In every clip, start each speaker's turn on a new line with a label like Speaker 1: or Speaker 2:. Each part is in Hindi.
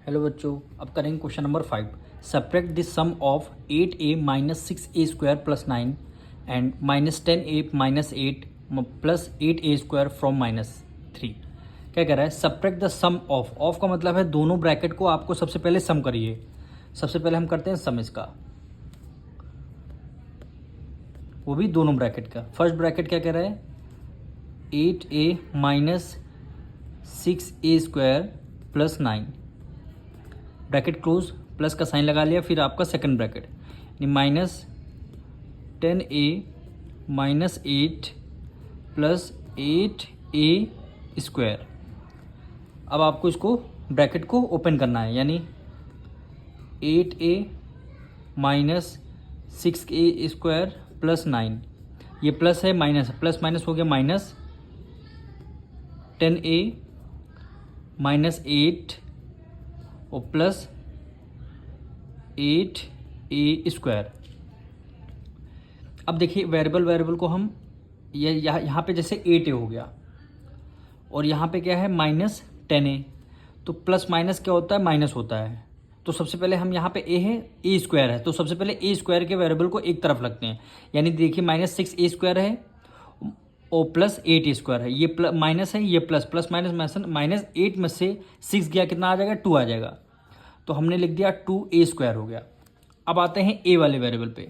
Speaker 1: हेलो बच्चों, अब करेंगे question number 5। Subtract the sum of 8a minus 6a square plus 9 and minus 10a minus 8 plus 8a square from minus 3। क्या कह रहा है? सब्ट्रैक्ट द सम ऑफ का मतलब है दोनों ब्रैकेट को आपको सबसे पहले सम करिए। सबसे पहले हम करते हैं सम इसका, वो भी दोनों ब्रैकेट का। फर्स्ट ब्रैकेट क्या कह रहा है? 8a minus 6a square plus 9, bracket close, plus का साइन लगा लिया। फिर आपका second bracket minus 10a minus 8 plus 8a square. अब आपको इसको ब्रैकेट को ओपन करना है, यानी 8a minus 6a square plus 9, ये प्लस है माइनस, प्लस माइनस हो गया माइनस 10a माइनस 8 और प्लस 8a स्क्वायर। अब देखिए वेरिएबल को हम यहाँ पे जैसे 8a हो गया और यहाँ पे क्या है माइनस 10a, तो प्लस माइनस क्या होता है? माइनस होता है। तो सबसे पहले हम यहाँ पे a है, a स्क्वायर है, तो सबसे पहले a स्क्वायर के वेरिएबल को एक तरफ रखते हैं। यानी देखिए माइनस 6a स्क्वायर है और प्लस 8a स्क्वायर है, ये माइनस है, ये प्लस, प्लस माइनस माइनस 8 में से 6 गया, कितना आ जाएगा? 2 आ जाएगा। तो हमने लिख दिया 2a स्क्वायर हो गया। अब आते हैं a वाले वेरिएबल पे,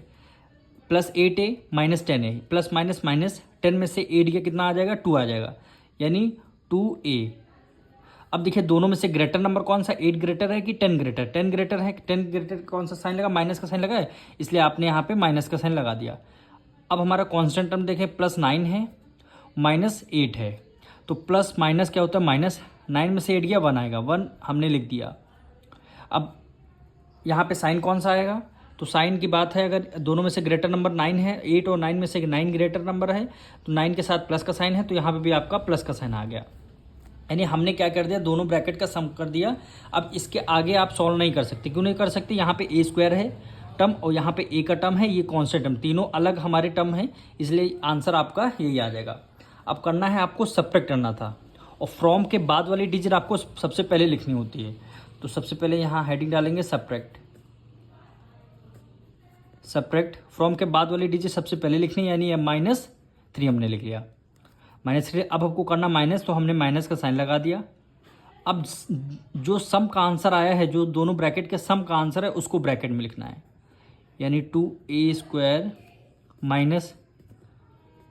Speaker 1: plus 8a minus 10a, plus minus minus 10 में से 8 गया, कितना आ जाएगा? 2 आ जाएगा, यानी 2a। अब देखिए दोनों में से ग्रेटर नंबर कौन सा? 8 ग्रेटर है कि 10 ग्रेटर? 10 ग्रेटर है। 10 ग्रेटर कौन सा साइन लगा? माइनस का साइन लगा है, इसलिए आपने यहाँ पे माइनस का साइन लगा दिया। अब हमारा कॉन्स्टेंट टर्म देखें, प्लस 9 है माइनस 8 है, तो प्लस माइनस क्या होता है? माइनस। 9 में से 8 गया, 1 आएगा, 1 हमने लिख दिया। अब यहाँ पे साइन कौन सा आएगा? तो साइन की बात है, अगर दोनों में से ग्रेटर नंबर 9 है, 8 और 9 में से 9 ग्रेटर नंबर है, तो 9 के साथ प्लस का साइन है, तो यहाँ पे भी आपका प्लस का साइन आ गया। यानी हमने क्या कर दिया? दोनों ब्रैकेट का सम कर दिया। अब इसके आगे आप सॉल्व नहीं कर सकते। क्यों नहीं कर सकते? यहाँ पे a स्क्वायर है टर्म और यहाँ पे a का टर्म है, ये कॉन्स्टेंट टर्म, तीनों अलग हमारे टर्म है, इसलिए आंसर आपका यही आ जाएगा। अब करना है आपको सब्ट्रैक्ट करना था, और फ्रॉम के बाद वाली डिजिट आपको सबसे पहले लिखनी होती है। तो सबसे पहले यहाँ हेडिंग डालेंगे सब्ट्रैक्ट। सब्ट्रैक्ट फ्रॉम के बाद वाली डिजिट सबसे पहले लिखनी है, यानी माइनस 3 हमने लिख लिया, माइनस 3। अब हमको करना माइनस, तो हमने माइनस का साइन लगा दिया। अब जो सम का आंसर आया है, जो दोनों ब्रैकेट के सम का आंसर है, उसको ब्रैकेट में लिखना है, यानी 2a square minus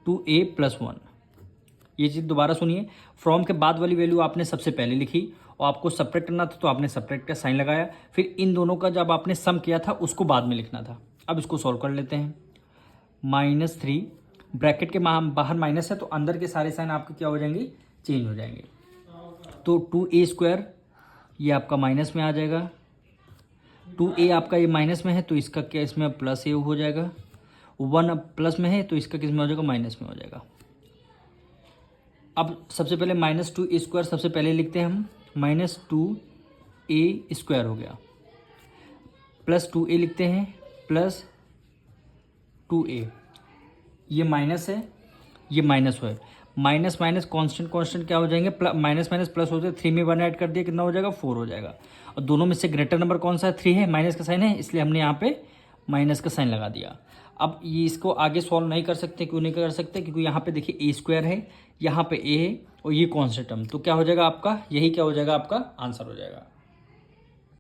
Speaker 1: 2a plus 1। ये चीज़ दोबारा सुनिए, फ्रॉम के बाद वाली वैल्यू आपने सबसे पहले लिखी और आपको सब्ट्रैक्ट करना था, तो आपने सब्ट्रैक्ट का साइन लगाया। फिर इन दोनों का जब आपने सम किया था उसको बाद में लिखना था। अब इसको सॉल्व कर लेते हैं। माइनस 3, ब्रैकेट के बाहर माइनस है, तो अंदर के सारे साइन आपके क्या हो जाएंगे? चेंज हो जाएंगे। तो 2a स्क्वायर ये आपका माइनस में आ जाएगा, 2a आपका ये माइनस में है, तो इसका क्या इसमें प्लस a हो जाएगा। 1 अब प्लस में है, तो इसका किस में हो जाएगा? माइनस में हो जाएगा। अब सबसे पहले माइनस 2a स्क्वायर सबसे पहले लिखते हैं हम, माइनस 2a स्क्वायर हो गया, प्लस 2a लिखते हैं, प्लस 2a, ये माइनस है, ये माइनस है, माइनस माइनस कांस्टेंट क्या हो जाएंगे? माइनस माइनस प्लस हो जाए, 3 में 1 ऐड कर दिया, कितना हो जाएगा? 4 हो जाएगा। और दोनों में से ग्रेटर नंबर कौन सा है? 3 है, माइनस का साइन है, इसलिए हमने यहाँ पे माइनस का साइन लगा दिया। अब ये इसको आगे सॉल्व नहीं कर सकते। क्यों नहीं कर सकते? क्योंकि यहाँ पे देखिए a स्क्वायर है, यहाँ पे a है और ये कॉन्स्टेंट टर्म, तो क्या हो जाएगा आपका? यही क्या हो जाएगा? आपका आंसर हो जाएगा।